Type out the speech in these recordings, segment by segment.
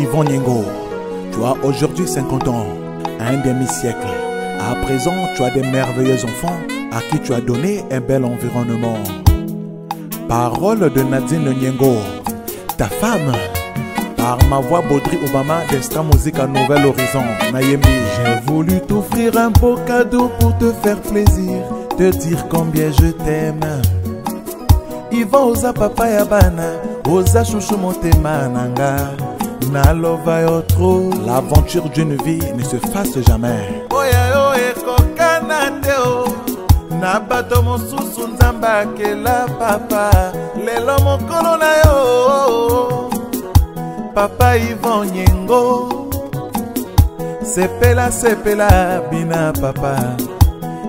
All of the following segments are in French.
Yvon Nyengo, tu as aujourd'hui 50 ans, un demi-siècle. À présent, tu as des merveilleux enfants à qui tu as donné un bel environnement. Parole de Nadine Nyengo, ta femme, par ma voix Baudry Obama d'Extra Musique à Nouvel Horizon, Nayembi. J'ai voulu t'offrir un beau cadeau pour te faire plaisir, te dire combien je t'aime. Yvon oza papa ya bana, oza chouchou motema nanga. Na lova yo trop. L'aventure d'une vie ne se fasse jamais. Oya yo ekokana te o. Na bato mosusu nzamba akela papa. Lelo mokolo na yo. Papa Yvon Nyengo. Sepela sepela bina papa.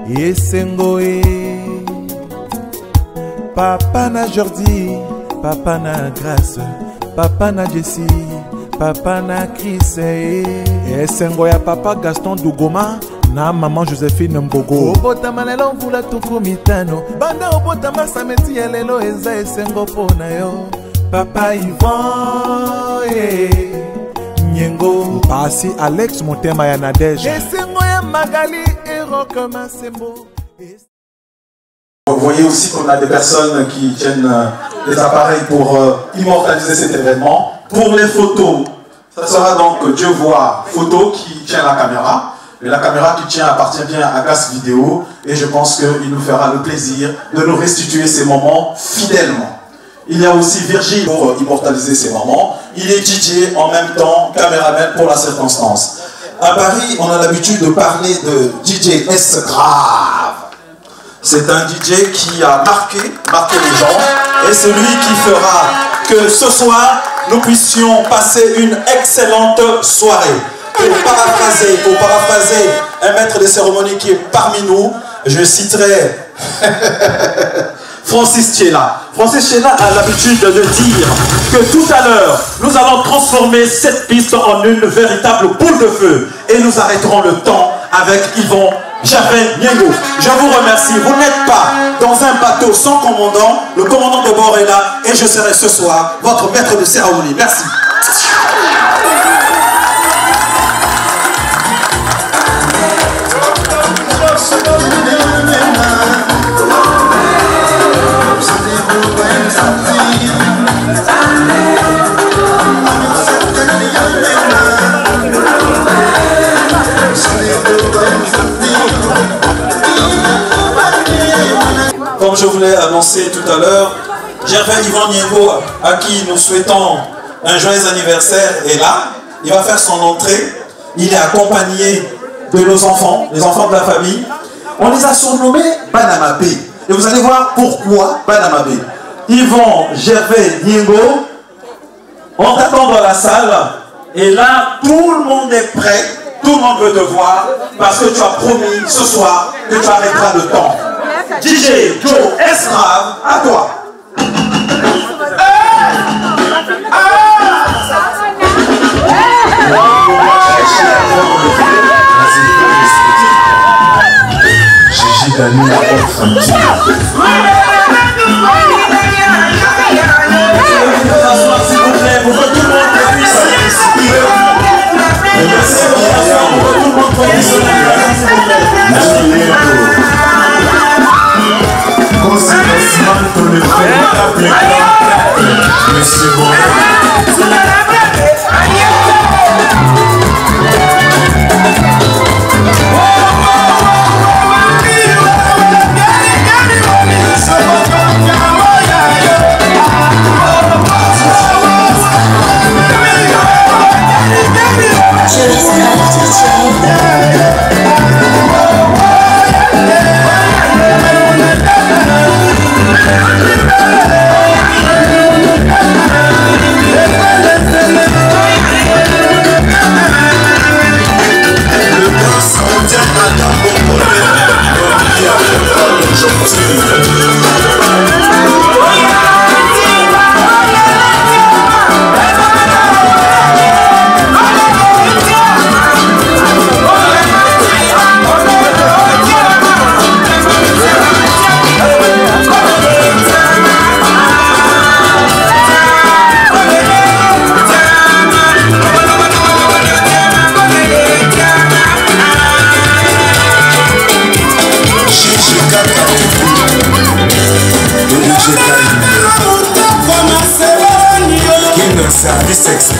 Yesengo e. Papa na Jordi, papa na Grâce, papa na Jessie, papa na Chris et sengo ya papa Gaston Dugoma na maman Joséphine Mbogo. Obotama lelo mvula tuku mitano, banda obotama sameti ya lelo eza esengo pona yo. Papa Yvon Nyengo. Pasi Alex Motema ya Nadège. Esengo ya Magali et Rock Masembo. Vous voyez aussi qu'on a des personnes qui tiennent des appareils pour immortaliser cet événement. Pour les photos, ça sera donc Dieu voit photo qui tient la caméra. Et la caméra qui tient appartient bien à Gas Vidéo. Et je pense qu'il nous fera le plaisir de nous restituer ces moments fidèlement. Il y a aussi Virgile pour immortaliser ces moments. Il est DJ en même temps, caméraman pour la circonstance. À Paris, on a l'habitude de parler de DJ S Grave. C'est un DJ qui a marqué les gens et c'est lui qui fera que ce soir nous puissions passer une excellente soirée. Pour paraphraser un maître de cérémonie qui est parmi nous, je citerai Francis Tchela. Francis Tchela a l'habitude de dire que tout à l'heure, nous allons transformer cette piste en une véritable boule de feu et nous arrêterons le temps avec Yvon Nyengo. Je vous remercie. Vous n'êtes pas dans un bateau sans commandant. Le commandant de bord est là et je serai ce soir votre maître de cérémonie. Merci. Comme je vous l'ai annoncé tout à l'heure, Gervais Yvon Nyengo, à qui nous souhaitons un joyeux anniversaire, est là. Il va faire son entrée. Il est accompagné de nos enfants, les enfants de la famille. On les a surnommés Banamabé. Et vous allez voir pourquoi Banamabé. Yvon Gervais Nyengo, on t'attend dans la salle. Et là, tout le monde est prêt. Tout le monde veut te voir parce que tu as promis ce soir que tu arrêteras le temps. DJ Joe S. Grave, à toi. Gigi Dani, la haute frontière. S'il vous plaît, pour que tout le monde puisse participer. Merci pour que tout le monde puisse participer. Conséquentement, le véritable grand monsieur ezali sexe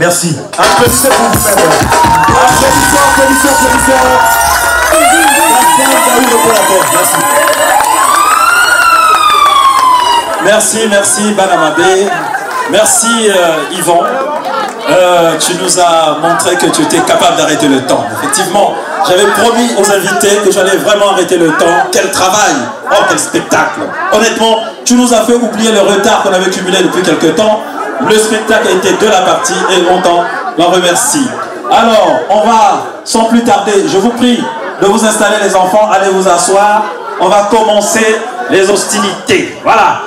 Merci. Applaudissez pour vous-même. Applaudissez. Merci Banamabé. Merci Yvon. Tu nous as montré que tu étais capable d'arrêter le temps. Effectivement, j'avais promis aux invités que j'allais vraiment arrêter le temps. Quel travail! Oh, quel spectacle! Honnêtement, tu nous as fait oublier le retard qu'on avait cumulé depuis quelques temps. Le spectacle a été de la partie et on t'en remercie. Alors, on va, sans plus tarder, je vous prie de vous installer les enfants, allez vous asseoir. On va commencer les hostilités. Voilà.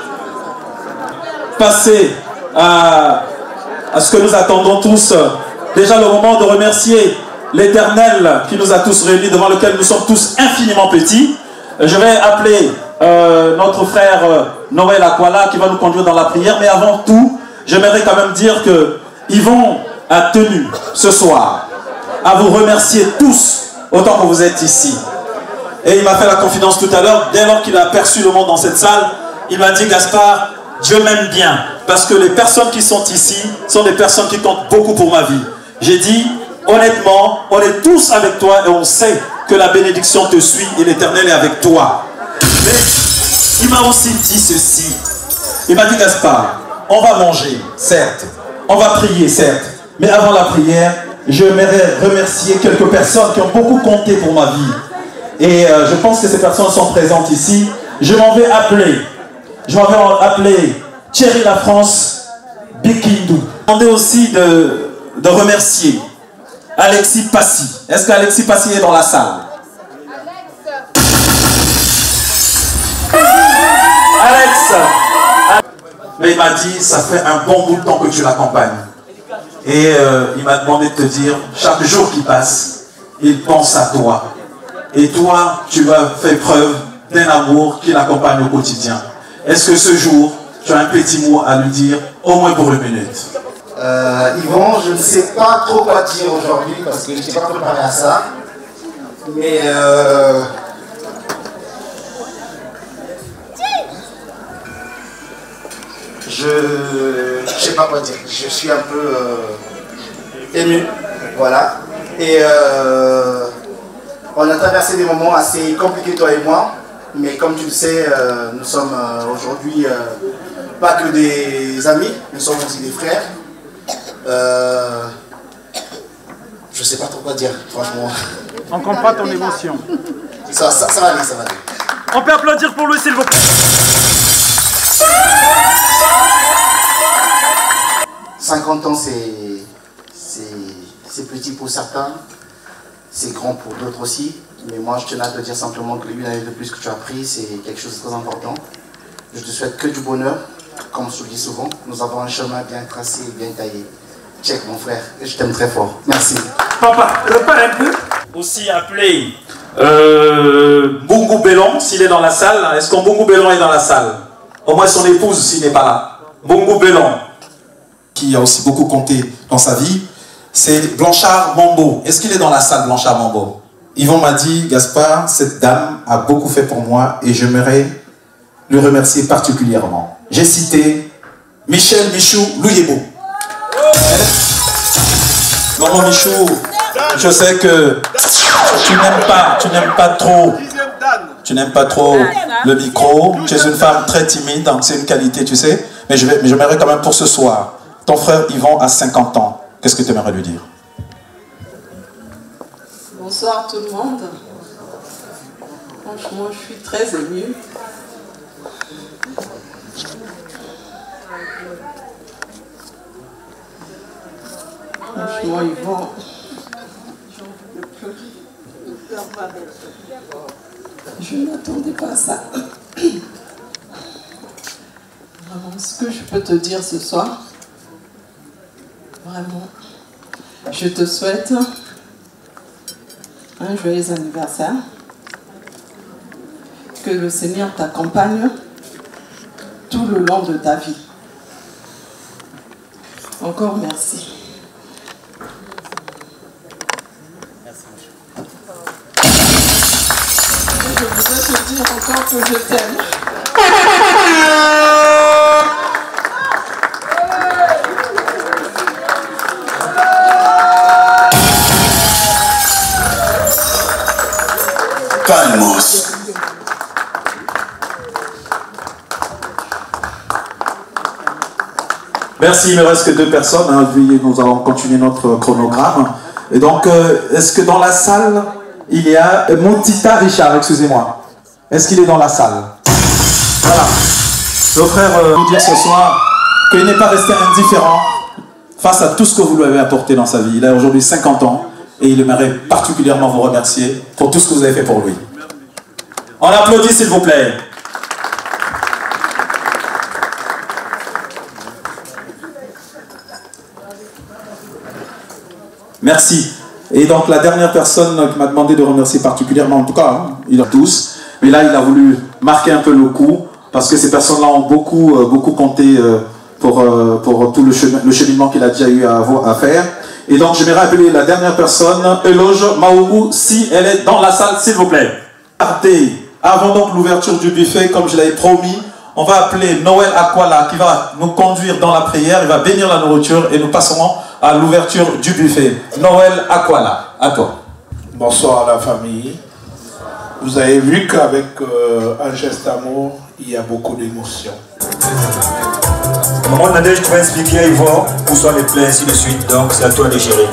Passer à ce que nous attendons tous. Déjà le moment de remercier l'Éternel qui nous a tous réunis, devant lequel nous sommes tous infiniment petits, je vais appeler notre frère Noël Akwala qui va nous conduire dans la prière. Mais avant tout, j'aimerais quand même dire que Yvon a tenu ce soir à vous remercier tous autant que vous êtes ici. Et il m'a fait la confidence tout à l'heure, dès lors qu'il a aperçu le monde dans cette salle, il m'a dit: Gaspard, Dieu m'aime bien, parce que les personnes qui sont ici sont des personnes qui comptent beaucoup pour ma vie. J'ai dit, honnêtement, on est tous avec toi et on sait que la bénédiction te suit et l'Éternel est avec toi. Mais il m'a aussi dit ceci. Il m'a dit: Gaspard, on va manger, certes, on va prier, certes, mais avant la prière, j'aimerais remercier quelques personnes qui ont beaucoup compté pour ma vie. Et je pense que ces personnes sont présentes ici. Je m'en vais appeler Thierry La France Bikindou. Demandez aussi de remercier Alexis Passy. Est-ce qu'Alexis Passy est dans la salle? Alex. Mais il m'a dit, ça fait un bon bout de temps que tu l'accompagnes. Et il m'a demandé de te dire, chaque jour qui passe, il pense à toi. Et toi, tu as fait preuve d'un amour qui l'accompagne au quotidien. Est-ce que ce jour, tu as un petit mot à lui dire, au moins pour une minute? Yvon, je ne sais pas trop quoi dire aujourd'hui parce que je n'étais pas préparé à ça. Mais je ne sais pas quoi dire. Je suis un peu ému. Voilà. Et on a traversé des moments assez compliqués, toi et moi. Mais comme tu le sais, nous sommes aujourd'hui pas que des amis, nous sommes aussi des frères. Je sais pas trop quoi dire, franchement. On comprend ton émotion. Ça va aller, ça va aller. On peut applaudir pour lui, s'il vous plaît. 50 ans, c'est petit pour certains, c'est grand pour d'autres aussi. Mais moi, je tenais à te dire simplement que une année de plus que tu as pris, c'est quelque chose de très important. Je te souhaite que du bonheur, comme je te dis souvent. Nous avons un chemin bien tracé et bien taillé. Check, mon frère, et je t'aime très fort. Merci. Papa, repars un peu. Aussi appelé Bungu Bellon, s'il est dans la salle. Est-ce que Bungu Bellon est dans la salle? Au moins son épouse s'il n'est pas là. Bungu Bellon, qui a aussi beaucoup compté dans sa vie, c'est Blanchard Mambo. Est-ce qu'il est dans la salle, Blanchard Mambo? Yvon m'a dit: Gaspard, cette dame a beaucoup fait pour moi et j'aimerais le remercier particulièrement. J'ai cité Michel Michou Louyebo. Maman Michou, je sais que tu n'aimes pas trop le micro. Tu es une femme très timide, donc c'est une qualité, tu sais. Mais j'aimerais quand même pour ce soir. Ton frère Yvon a 50 ans. Qu'est-ce que tu aimerais lui dire? Bonsoir tout le monde. Franchement, je suis très émue. Franchement, Yvon, je ne m'attendais pas à ça. Vraiment, ce que je peux te dire ce soir, vraiment, je te souhaite un joyeux anniversaire. Que le Seigneur t'accompagne tout le long de ta vie. Encore merci. Je voudrais te dire encore que je t'aime. Calmos. Merci, il ne me reste que 2 personnes. Hein. Nous allons continuer notre chronogramme. Et donc, est-ce que dans la salle, il y a Moutita Richard, excusez-moi. Est-ce qu'il est dans la salle? Voilà. Le frère nous dire ce soir qu'il n'est pas resté indifférent face à tout ce que vous lui avez apporté dans sa vie. Il a aujourd'hui 50 ans et il aimerait particulièrement vous remercier pour tout ce que vous avez fait pour lui. On applaudit, s'il vous plaît. Merci. Et donc la dernière personne qui m'a demandé de remercier particulièrement, en tout cas, hein, il a tous, mais là il a voulu marquer un peu le coup, parce que ces personnes-là ont beaucoup compté pour tout le cheminement qu'il a déjà eu à faire. Et donc je vais rappeler la dernière personne, Eloge Maougou, si elle est dans la salle, s'il vous plaît. Avant donc l'ouverture du buffet, comme je l'avais promis, on va appeler Noël Akwala qui va nous conduire dans la prière, il va bénir la nourriture et nous passerons à l'ouverture du buffet. Noël Akwala, à toi. Bonsoir à la famille. Vous avez vu qu'avec un geste d'amour, il y a beaucoup d'émotions. Maman Nadège, tu vas expliquer à Yvon où sont les plaies, ainsi de suite. Donc c'est à toi de gérer.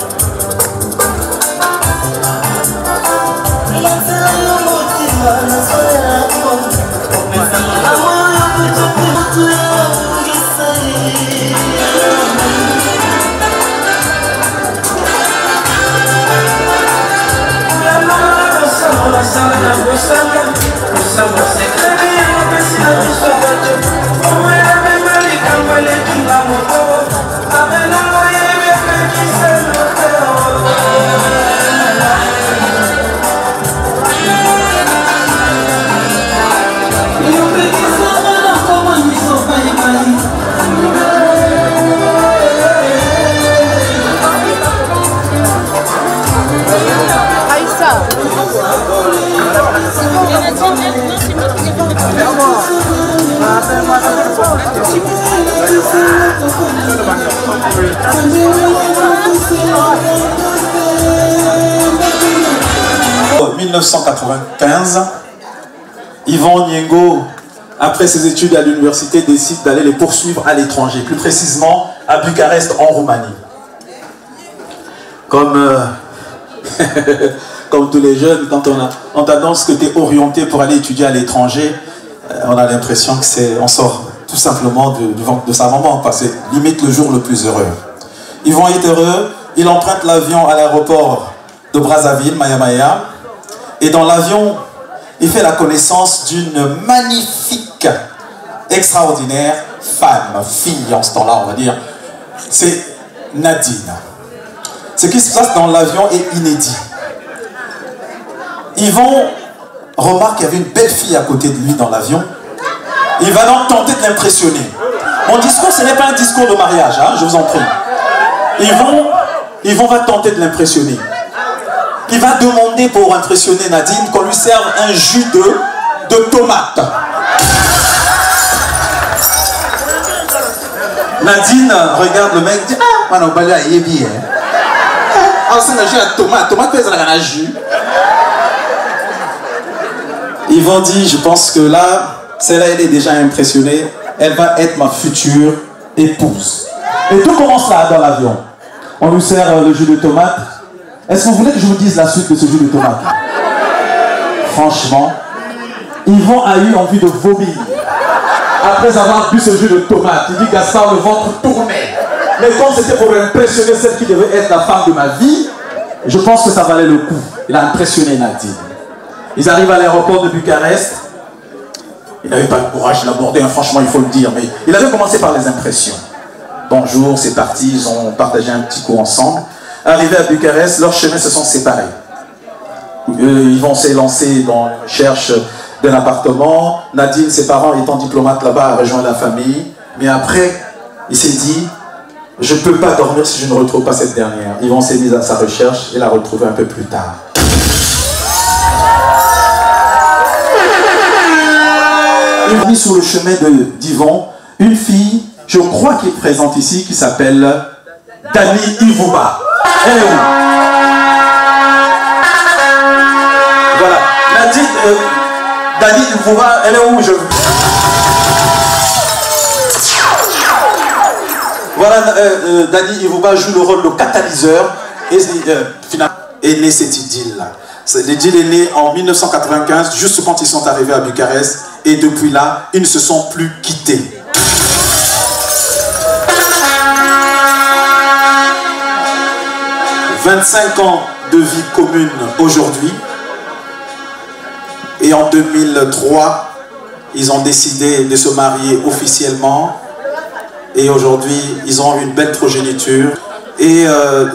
En 1995, Yvon Niengo, après ses études à l'université, décide d'aller les poursuivre à l'étranger, plus précisément à Bucarest en Roumanie. Comme tous les jeunes, quand on t'annonce que tu es orienté pour aller étudier à l'étranger, on a l'impression que on sort tout simplement du ventre de sa maman, parce que limite le jour le plus heureux. Yvon est heureux, il emprunte l'avion à l'aéroport de Brazzaville, Maya Maya, et dans l'avion, il fait la connaissance d'une magnifique, extraordinaire fille en ce temps-là, on va dire. C'est Nadine. Ce qui se passe dans l'avion est inédit. Yvon remarque qu'il y avait une belle fille à côté de lui dans l'avion. Il va donc tenter de l'impressionner. Mon discours, ce n'est pas un discours de mariage, hein, je vous en prie. Yvon va tenter de l'impressionner. Il va demander pour impressionner Nadine qu'on lui serve un jus de tomate. Nadine regarde le mec et dit « Ah, on va aller bien. Ah, c'est un jus à tomate pèse un jus. » Yvon dit « Je pense que là, celle-là, elle est déjà impressionnée. Elle va être ma future épouse. » Et tout commence là, dans l'avion. On lui sert le jus de tomate. Est-ce que vous voulez que je vous dise la suite de ce jus de tomate? Franchement, Yvon a eu envie de vomir. Après avoir bu ce jus de tomate, il dit Gaspard, le ventre tournait. Mais comme c'était pour impressionner celle qui devait être la femme de ma vie, je pense que ça valait le coup. Il a impressionné Nadine. Ils arrivent à l'aéroport de Bucarest. Il n'avait pas le courage de l'aborder, hein, franchement, il faut le dire. Mais il avait commencé par les impressions. Bonjour, c'est parti, ils ont partagé un petit coup ensemble. Arrivés à Bucarest, leurs chemins se sont séparés. Ils vont se lancer dans la recherche d'un appartement. Nadine, ses parents étant diplomates là-bas, a rejoint la famille. Mais après, il s'est dit, je ne peux pas dormir si je ne retrouve pas cette dernière. Yvon s'est mis à sa recherche et l'a retrouvée un peu plus tard. Il a mis sur le chemin d'Yvon une fille, je crois qu'il est présente ici, qui s'appelle Dani Ivouba. Elle est où? Voilà. Nadine, Dani Ivouba, elle est où? Voilà, Dani Ivouba joue le rôle de catalyseur et finalement est née cette idylle-là. L'idylle est née en 1995, juste quand ils sont arrivés à Bucarest, et depuis là, ils ne se sont plus quittés. « 25 ans de vie commune aujourd'hui, et en 2003, ils ont décidé de se marier officiellement, et aujourd'hui, ils ont une belle progéniture. Et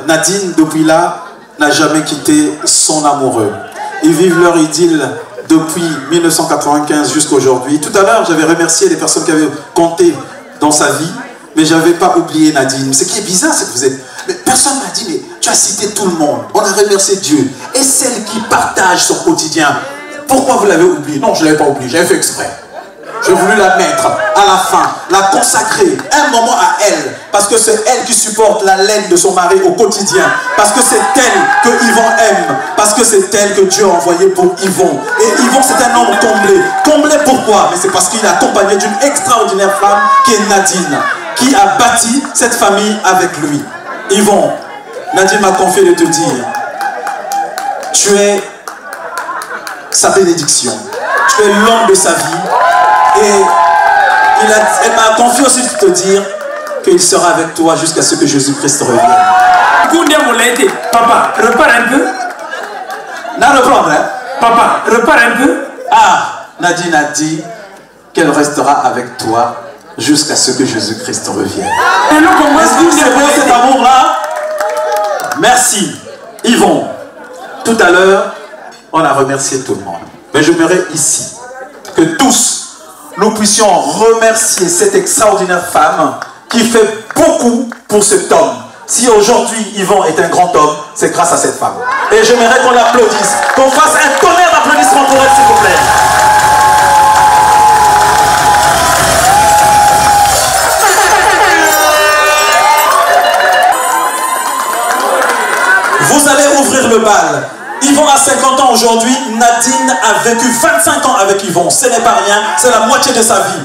Nadine, depuis là, n'a jamais quitté son amoureux. Ils vivent leur idylle depuis 1995 jusqu'à aujourd'hui. Tout à l'heure, j'avais remercié les personnes qui avaient compté dans sa vie, mais je n'avais pas oublié Nadine. Ce qui est bizarre, c'est que vous êtes... Mais personne m'a dit, mais tu as cité tout le monde. On a remercié Dieu. Et celle qui partage son quotidien, pourquoi vous l'avez oublié? Non, je ne l'avais pas oublié, j'avais fait exprès. J'ai voulu la mettre à la fin, la consacrer un moment à elle, parce que c'est elle qui supporte la laine de son mari au quotidien, parce que c'est elle que Yvon aime, parce que c'est elle que Dieu a envoyée pour Yvon. Et Yvon, c'est un homme comblé. Comblé pourquoi? Mais c'est parce qu'il est accompagné d'une extraordinaire femme qui est Nadine, qui a bâti cette famille avec lui. Yvon, Nadine m'a confié de te dire, tu es sa bénédiction, tu es l'homme de sa vie. Et elle m'a confié aussi de te dire qu'il sera avec toi jusqu'à ce que Jésus-Christ revienne. Papa, repars un peu. Non, reprendre, hein? Papa, repars un peu. Ah, Nadine a dit qu'elle restera avec toi jusqu'à ce que Jésus-Christ revienne. Et nous, comment est-ce que c'est beau cet amour-là? Merci. Yvon, tout à l'heure, on a remercié tout le monde. Mais je j'aimerais ici que tous, nous puissions remercier cette extraordinaire femme qui fait beaucoup pour cet homme. Si aujourd'hui Yvon est un grand homme, c'est grâce à cette femme. Et j'aimerais qu'on l'applaudisse, qu'on fasse un tonnerre d'applaudissements pour elle, s'il vous plaît. Vous allez ouvrir le bal. Yvon a 50 ans aujourd'hui, Nadine a vécu 25 ans avec Yvon. Ce n'est pas rien, c'est la moitié de sa vie.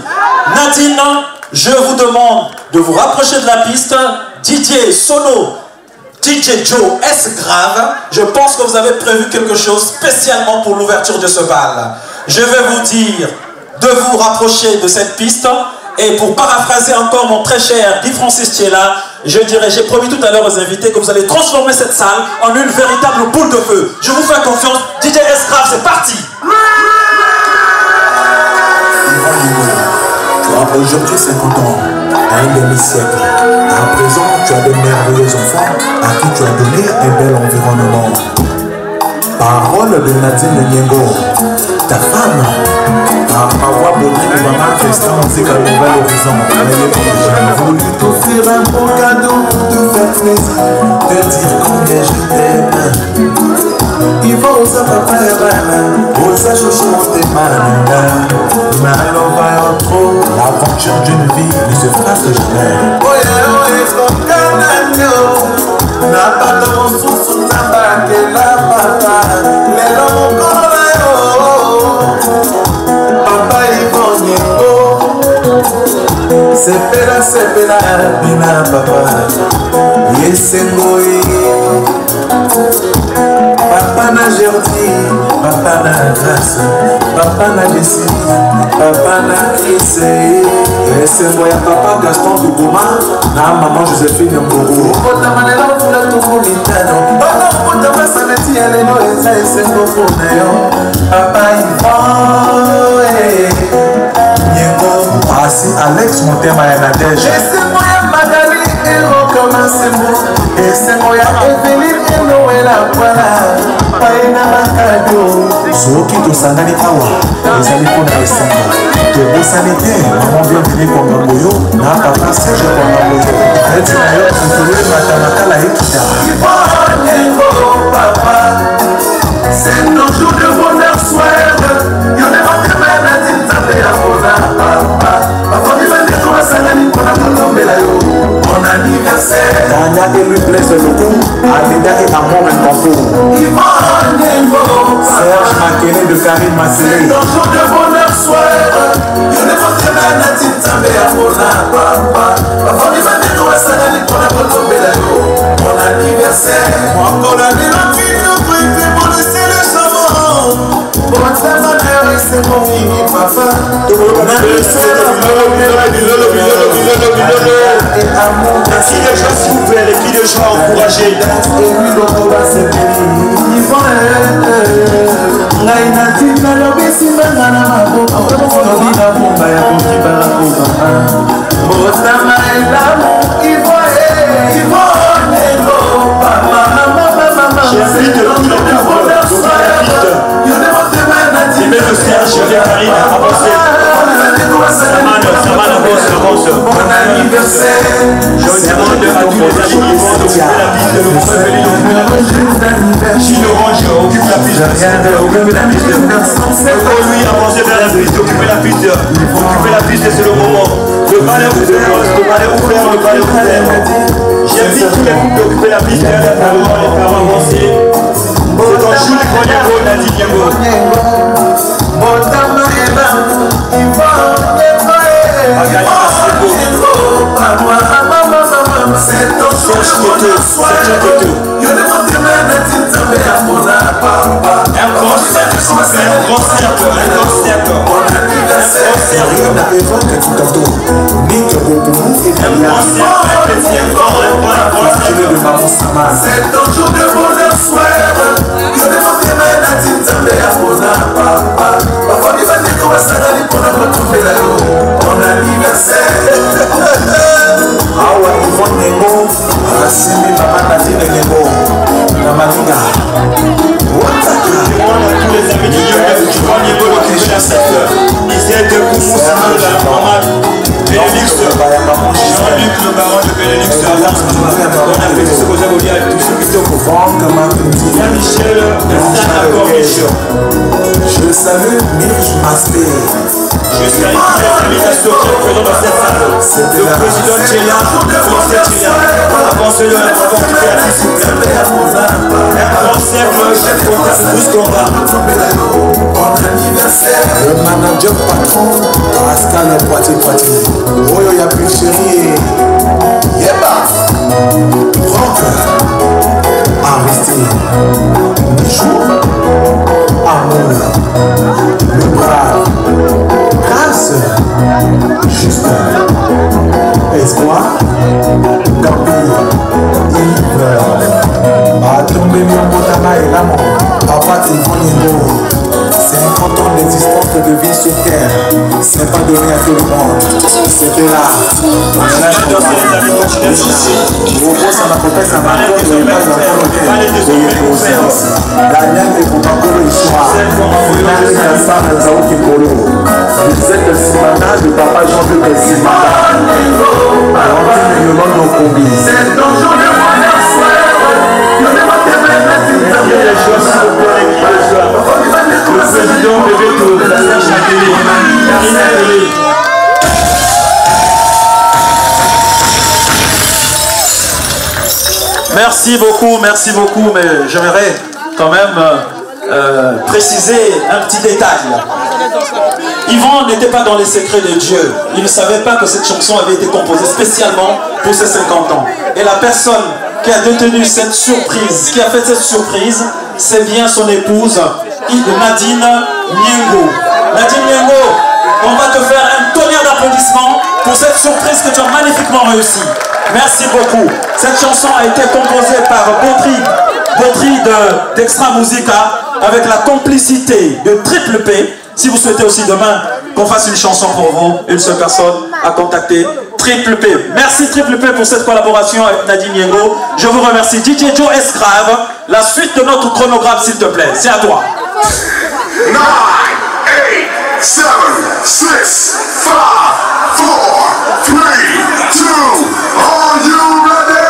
Nadine, je vous demande de vous rapprocher de la piste. DJ Sono, DJ Joe, est-ce grave? Je pense que vous avez prévu quelque chose spécialement pour l'ouverture de ce bal. Je vais vous dire de vous rapprocher de cette piste. Et pour paraphraser encore mon très cher Guy Francis Thiela, je dirais, j'ai promis tout à l'heure aux invités que vous allez transformer cette salle en une véritable boule de feu. Je vous fais confiance. DJ S-Grave, c'est parti. Tu as aujourd'hui 50 ans, un demi-siècle. À présent, tu as de merveilleux enfants à qui tu as donné un bel environnement. Parole de Nadine Niengo, ta femme. Par ma voix Baudry de maman Christian, musique à Nouvel Horizon. J'ai voulu t'offrir un beau cadeau, te faire plaisir, te dire combien je t'aime. Il faut oser papa et bana, oser chouchouter manana. N'allons trop, l'aventure d'une vie ne se fera que jamais. Oye, son canagno, n'a pas de mon sous n'a pas que la papa, les longs papa Yvon Niengo, sepela, bina papa, yesengoyi. Papa na Jordi, papa na Grâce, papa na Jessie, papa na Chris. Yesengoya papa Gaston Dugoma, na maman Joséphine Mboro. Kota manela fula tuku mitano, bana kota masaneti ya leno eza esengo funa yo. Papa Yvon Niengo, Pasi Alex Motema ya Nadège. Yesengoya Magali Ero kama sembo, Yesengoya Eveline Enoela Kwala. Soki tosangani awa ezali mpona esengo tobosani te mama bienveni kongamboyo na papa serge kongamboyo eti na yo ntoleli matamakala ekita papa c'est nos jours de bonheur soir yonemotemana tintape ya bona papa bafamibandeko basangani mpona kolombela yo mon anniversaire Tania élu Blaise Loko Alinda et Amour et Tampo Serge Makele de Karim Massélé. C'est un jour de bonheur soir. Je ne vois que la natine tambe à Mona papa. Ma famille va dire qu'on va s'aller pour la tomber là-haut. Mon anniversaire. Moi encore la vie la vie nous brille pour laisser le savon. Pour ma mère et c'est mon fini papa. Mon anniversaire. Qui les gens s'il vous plaît, qui les gens encouragés. Et lui l'autre va se ngai natinga lobisimanga na maboko tobi na bomba ya kokibala kobama motama elamu Yvon Niengo papa mama lui avancer vers la piste, occuper la piste. Occuper la piste, c'est le moment. Le balai ouvert, le balai ouvert, le balai ouvert. J'invite tous les groupes d'occuper la piste et à les faire avancer. C'est dans Jules Konyego, Nadine Yango. C'est ton jour de bonheur, soir. Yo ne m'en demande la tine tambe à Bona, papa. Papa, il va dire qu'on va s'arrêter pour nous retrouver là-haut. Bon anniversaire. Ah ouais, ils vont négo. Rassimi, papa, la tine négo. La matinga. Tous les amis du Dieu, tu vois Négo, le Christian secteur. Ils aident de Koumou, Samuel, la maman. Benelux, Jean-Luc, le baron de Benelux, bon appétit, ce que vous avez dit avec tous ceux qui sont au courant. Jean-Michel, le Sana Corniche. Je salue Mirj Masté. Je salue tous les amis associés présents dans cette salle. Le président Tchélian, le français Tchélian. Avancez-le, un grand qui fait la discipline. Un grand cercle, chef contact, tous combat. Le manager patron, Pascal Poitiers. Oyo ya plus chéri. Yeba. Franck. Aristide. Michou. Amour. Le brave. Grâce. Justin. Espoir. Gambi. Yves. Atombe Miambotama et l'amour. Papa Téléphone. 50 ans d'existence de vie sur terre, c'est pas donné à tout le monde. C'était là. Gros, ça m'a coupé, ça m'a coupé, ça m'a Daniel et Boubakolo Issoua. Nani Kassam et Zaouki Kolo. Vous êtes le Simana de papa Jean-Luc Simana. Rentine et Yolande Okombi. C'est ton jour de bonheur, soir. Le président de Veto, la Sacha Télé, Karina Télé. Merci beaucoup, mais j'aimerais quand même préciser un petit détail. Yvon n'était pas dans les secrets de Dieu. Il ne savait pas que cette chanson avait été composée spécialement pour ses 50 ans. Et la personne qui a détenu cette surprise, qui a fait cette surprise, c'est bien son épouse, Nadine Niengo. Nadine Niengo, on va te faire un tonnerre d'applaudissements pour cette surprise que tu as magnifiquement réussi. Merci beaucoup. Cette chanson a été composée par Bautry d'Extra Musica avec la complicité de Triple P. Si vous souhaitez aussi demain qu'on fasse une chanson pour vous, une seule personne à contacter, Triple P. Merci Triple P pour cette collaboration avec Nadine Niengo. Je vous remercie. DJ Joe Escrave, la suite de notre chronographe s'il te plaît. C'est à toi. 9, 8, 7, 6, 5, 4, 3, 2, are you ready?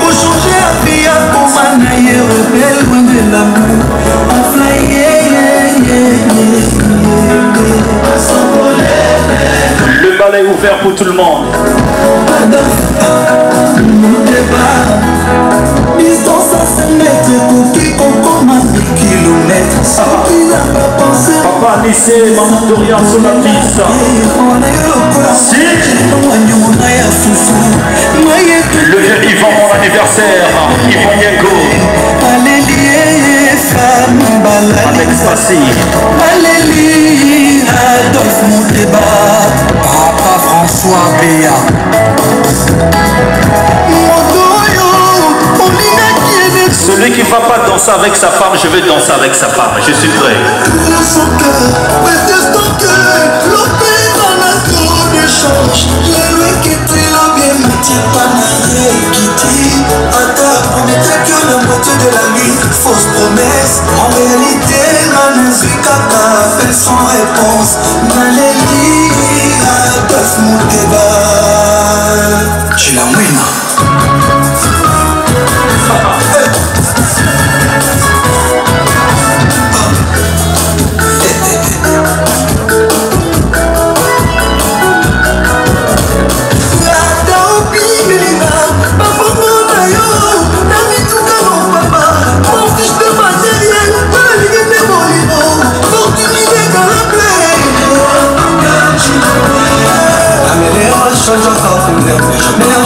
Pour changer la vie à Komanaye, rebelle loin de l'amour. On fly, Le balai ouvert pour tout le monde. Distance à 5 mètres, cookie, concombre, 10 kilomètres. Papa Nissé, maman Dorian sur la piste. Le vieux Yvon, mon anniversaire, Yvon Niengo. Avec Spassi. Adolphe Mouteba. Papa François Béa. Celui qui ne va pas danser avec sa femme, je vais danser avec sa femme. Je suis prêt. De la nuit, faut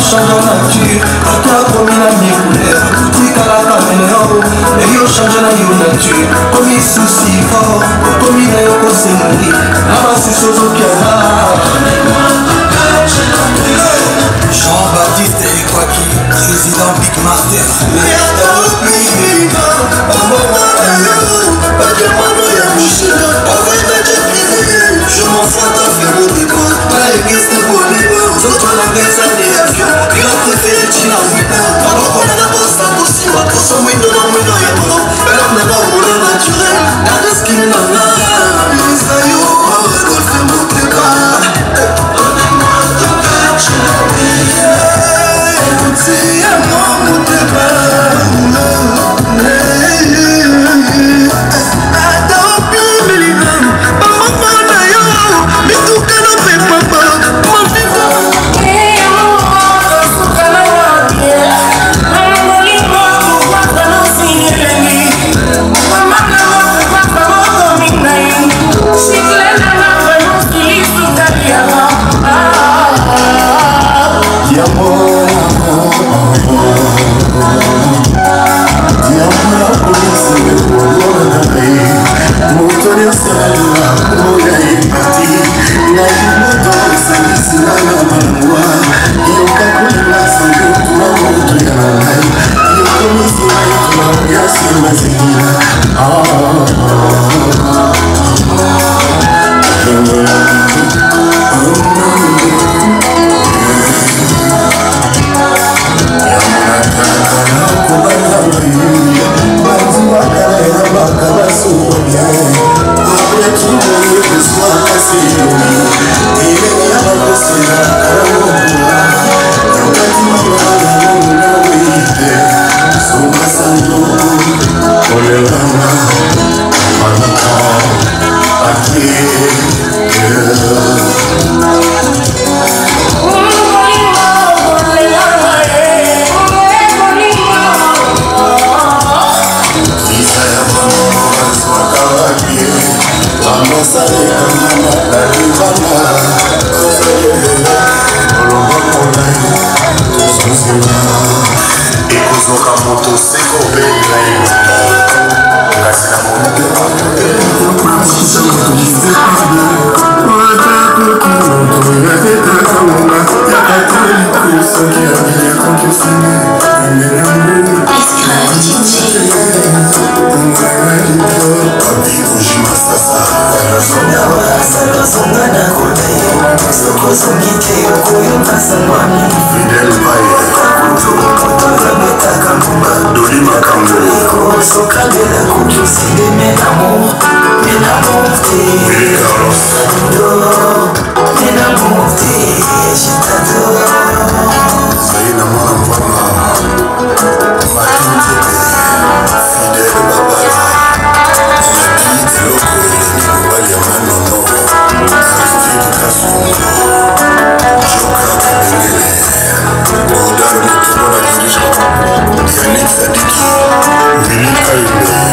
change la nature, tu as promis la mi couleur, tu as la caméléon, et yo change la nature, comme il souci fort, comme il est au conseil, là-bas c'est chose au piano. Jean-Baptiste Ekwaki, président Big Martin. Je m'en fous à faire mon décor. Là, les caisses de bonheur. Autres la baisse à des avions. Il a préféré Tina Whipper. Alors qu'on a d'abord ça possible. Pour son window dans mon oeil. Elle a même pas roulé naturel. La risque il n'en a. Les aïeux, on fait mon décor. Donnez-moi ton cœur, je l'ai oublié. C'est à moi mon décor. Yannick Sadiki, Willy Kaïmé.